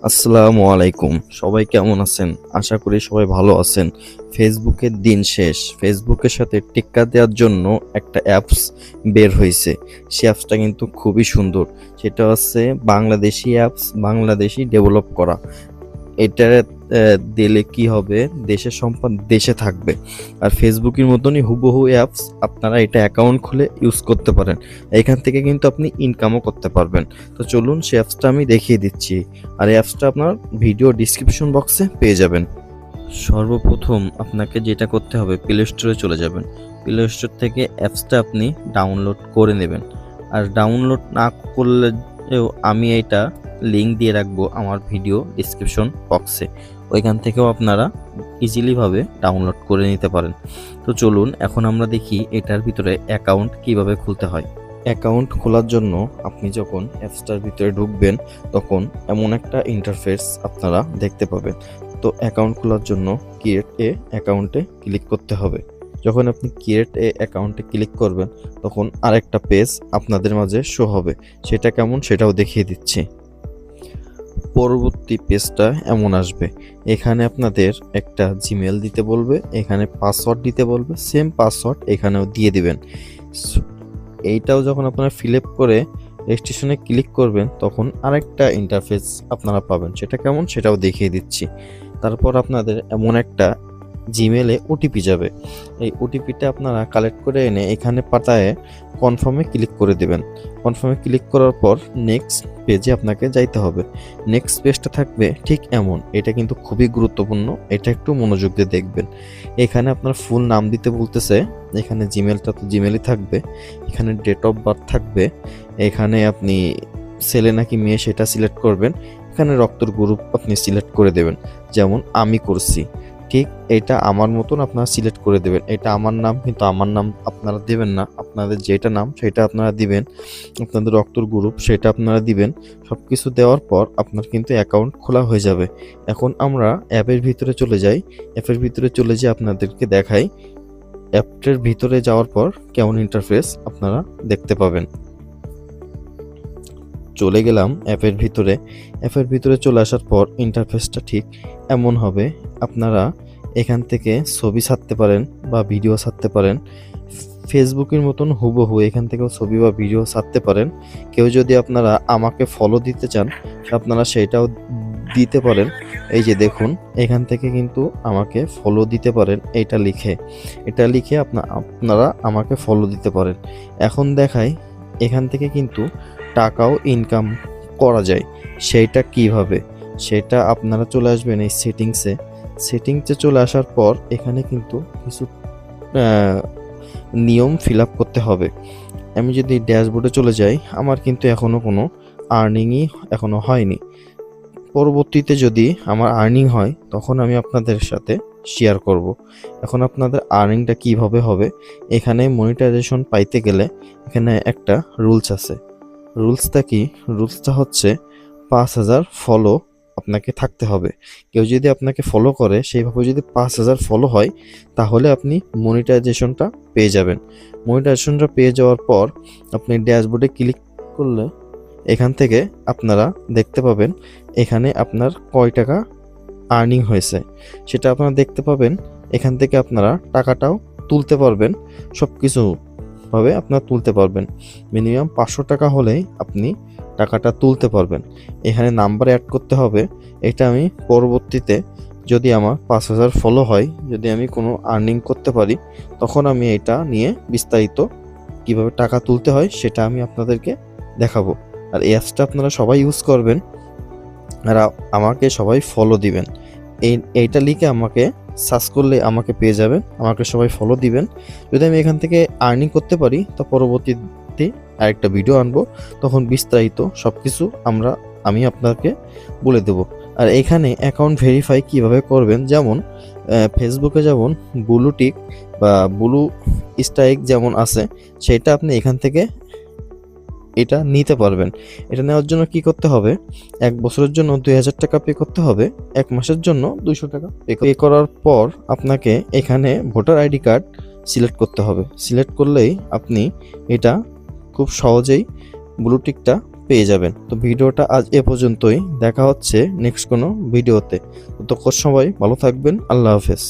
আসসালামু আলাইকুম। সবাই কেমন আছেন? আশা করি সবাই ভালো আছেন। ফেসবুকের দিন শেষ। ফেসবুকের সাথে টেক্কা দেওয়ার জন্য একটা অ্যাপস বের হয়েছে। সেই অ্যাপসটা কিন্তু খুবই সুন্দর। সেটা হচ্ছে বাংলাদেশি অ্যাপস, বাংলাদেশি ডেভেলপ করা। এটা দিলে কি হবে, দেশের সম্পদ দেশে থাকবে। আর ফেসবুকের মতনই হুবহু অ্যাপস আপনারা এটা অ্যাকাউন্ট খুলে ইউজ করতে পারেন। এখান থেকে কিন্তু আপনি ইনকামও করতে পারবেন। তো চলুন সেই অ্যাপসটা আমি দেখিয়ে দিচ্ছি। আর এই অ্যাপসটা আপনার ভিডিও ডিসক্রিপশন বক্সে পেয়ে যাবেন। সর্বপ্রথম আপনাকে যেটা করতে হবে, প্লে স্টোরে চলে যাবেন। প্লে স্টোর থেকে অ্যাপসটা আপনি ডাউনলোড করে নেবেন। আর ডাউনলোড না করলেও আমি এটা লিঙ্ক দিয়ে রাখবো আমার ভিডিও ডিসক্রিপশন বক্সে। ওইখান থেকেও আপনারা ইজিলিভাবে ডাউনলোড করে নিতে পারেন। তো চলুন এখন আমরা দেখি এটার ভিতরে অ্যাকাউন্ট কিভাবে খুলতে হয়। অ্যাকাউন্ট খোলার জন্য আপনি যখন অ্যাপসটার ভিতরে ঢুকবেন তখন এমন একটা ইন্টারফেস আপনারা দেখতে পাবেন। তো অ্যাকাউন্ট খোলার জন্য ক্রিয়েট এ অ্যাকাউন্টে ক্লিক করতে হবে। যখন আপনি ক্রিয়েট এ অ্যাকাউন্টে ক্লিক করবেন তখন আরেকটা পেজ আপনাদের মাঝে শো হবে। সেটা কেমন সেটাও দেখিয়ে দিচ্ছি। পরবর্তী পেজটা এমন আসবে। এখানে আপনাদের একটা জিমেল দিতে বলবে, এখানে পাসওয়ার্ড দিতে বলবে, সেম পাসওয়ার্ড এখানেও দিয়ে দিবেন। এইটাও যখন আপনারা ফিল আপ করে রেজিস্ট্রেশনে ক্লিক করবেন তখন আরেকটা ইন্টারফেস আপনারা পাবেন। সেটা কেমন সেটাও দেখিয়ে দিচ্ছি। তারপর আপনাদের এমন একটা জিমেলে ওটিপি যাবে। এই ওটিপিটা আপনারা কালেক্ট করে এনে এখানে পাঠায় কনফার্মে ক্লিক করে দেবেন। কনফার্মে ক্লিক করার পর নেক্সট পেজে আপনাকে যাইতে হবে। নেক্সট পেজটা থাকবে ঠিক এমন। এটা কিন্তু খুবই গুরুত্বপূর্ণ, এটা একটু মনোযোগ দিয়ে দেখবেন। এখানে আপনার ফুল নাম দিতে বলতেছে। এখানে জিমেলটা তো জিমেলই থাকবে। এখানে ডেট অফ বার্থ থাকবে। এখানে আপনি ছেলে নাকি মেয়ে সেটা সিলেক্ট করবেন। এখানে রক্তের গ্রুপ আপনি সিলেক্ট করে দেবেন, যেমন আমি করছি। ঠিক এটা আমার মতন আপনারা সিলেক্ট করে দেবেন। এটা আমার নাম, কিন্তু আমার নাম আপনারা দেবেন না। আপনাদের যেটা নাম সেটা আপনারা দিবেন। আপনাদের রক্তের গ্রুপ সেটা আপনারা দিবেন। সব কিছু দেওয়ার পর আপনার কিন্তু অ্যাকাউন্ট খোলা হয়ে যাবে। এখন আমরা অ্যাপের ভিতরে চলে যাই। অ্যাপের ভিতরে চলে যেয়ে আপনাদেরকে দেখাই অ্যাপটার ভিতরে যাওয়ার পর কেমন ইন্টারফেস আপনারা দেখতে পাবেন। চলে গেলাম অ্যাপের ভিতরে। অ্যাপের ভিতরে চলে আসার পর ইন্টারফেসটা ঠিক এমন হবে। আপনারা এখান থেকে ছবি ছাড়তে পারেন বা ভিডিও ছাড়তে পারেন। ফেসবুকের মতন হুবহু এখান থেকেও ছবি বা ভিডিও ছাড়তে পারেন। কেউ যদি আপনারা আমাকে ফলো দিতে চান আপনারা সেটাও দিতে পারেন। এই যে দেখুন, এখান থেকে কিন্তু আমাকে ফলো দিতে পারেন। এটা লিখে আপনারা আমাকে ফলো দিতে পারেন। এখন দেখাই এখান থেকে কিন্তু টাকাও ইনকাম করা যায়। সেইটা কিভাবে, সেটা আপনারা চলে আসবেন এই সেটিংসে চলে আসার পর এখানে কিন্তু কিছু নিয়ম ফিল আপ করতে হবে। আমি যদি ড্যাশবোর্ডে চলে যাই, আমার কিন্তু এখনও কোনো আর্নিংই এখনও হয়নি। পরবর্তীতে যদি আমার আর্নিং হয় তখন আমি আপনাদের সাথে শেয়ার করব। এখন আপনাদের আর্নিংটা কিভাবে হবে, এখানে মনিটাইজেশন পাইতে গেলে এখানে একটা রুলস আছে। রুলসটা হচ্ছে 5,000 ফলো আপনাকে থাকতে হবে। কেউ যদি আপনাকে ফলো করে সেইভাবে যদি 5,000 ফলো হয় তাহলে আপনি মনিটাইজেশনটা পেয়ে যাবেন। মনিটাইজেশনটা পেয়ে যাওয়ার পর আপনি ড্যাশবোর্ডে ক্লিক করলে এখান থেকে আপনারা দেখতে পাবেন এখানে আপনার কয় টাকা আর্নিং হয়েছে সেটা আপনারা দেখতে পাবেন। এখান থেকে আপনারা টাকাটাও তুলতে পারবেন। সব কিছু ভাবে আপনারা তুলতে পারবেন। মিনিমাম 500 টাকা হলেই আপনি টাকাটা তুলতে পারবেন। এখানে নাম্বার অ্যাড করতে হবে। এটা আমি পরবর্তীতে যদি আমার 5,000 ফলো হয়, যদি আমি কোনো আর্নিং করতে পারি তখন আমি এটা নিয়ে বিস্তারিত কিভাবে টাকা তুলতে হয় সেটা আমি আপনাদেরকে দেখাবো। আর এই অ্যাপসটা আপনারা সবাই ইউজ করবেন আর আমাকে সবাই ফলো দিবেন। এইটা লিখে আমাকে সার্চ করলে আমাকে পেয়ে যাবেন। আমাকে সবাই ফলো দিবেন। যদি আমি এখান থেকে আর্নিং করতে পারি তো পরবর্তীতে আরেকটা ভিডিও আনবো, তখন বিস্তারিত সব কিছু আমি আপনাকে বলে দেব। আর এখানে অ্যাকাউন্ট ভেরিফাই কিভাবে করবেন, যেমন ফেসবুকে যেমন ব্লু টিক বা ব্লু স্ট্রাইক যেমন আছে সেটা আপনি এখান থেকে এটা নিতে পারবেন। এটা নেওয়ার জন্য কি করতে হবে, 1 বছরের জন্য 2,000 টাকা পে করতে হবে, 1 মাসের জন্য 200 টাকা পে করার পর আপনাকে এখানে ভোটার আইডি কার্ড সিলেক্ট করতে হবে। সিলেক্ট করলেই আপনি এটা খুব সহজেই ব্লু টিকটা পেয়ে যাবেন। তো ভিডিওটা আজ এ পর্যন্তই, দেখা হচ্ছে নেক্সট কোনো ভিডিওতে। ততক্ষণ সবাই ভালো থাকবেন, আল্লাহ হাফেজ।